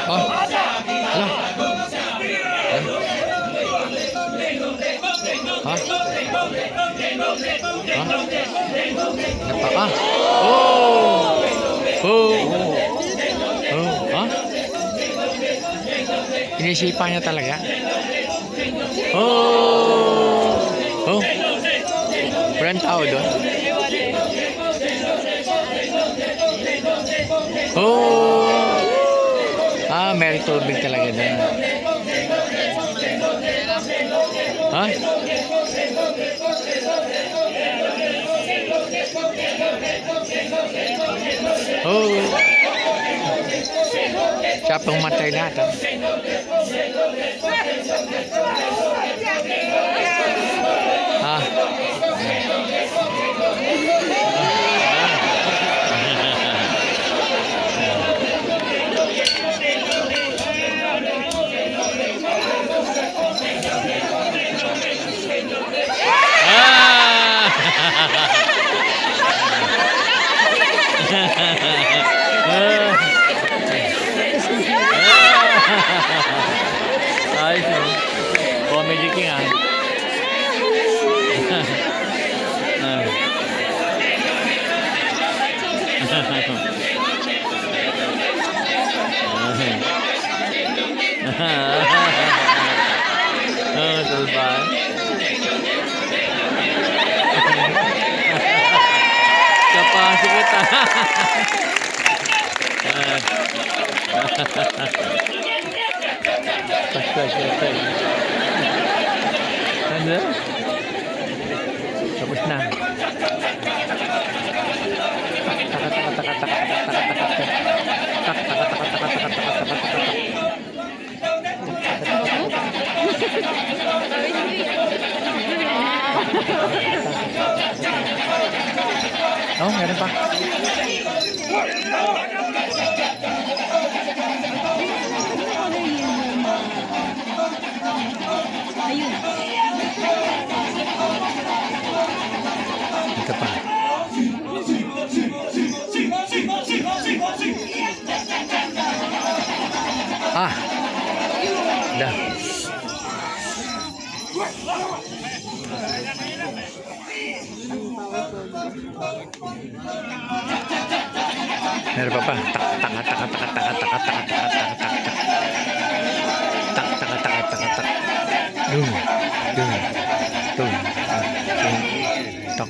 Oh, ala. Ha? Napaka. Oh! Oh! Oh! Ha? Inisipan niya talaga. Oh! Oh! Walang tao doon. Oh! Ah, may tubig talaga doon. Ha? Oh! Siya pang matay lahat, ha? Ha? Ayos yun. Comedy king, ah. Oh, tulban. Kapasok kita. Ano? Tapos na. Oh, meron pa. Ito pa. Ah. Dah. Meron pa pa. Tak.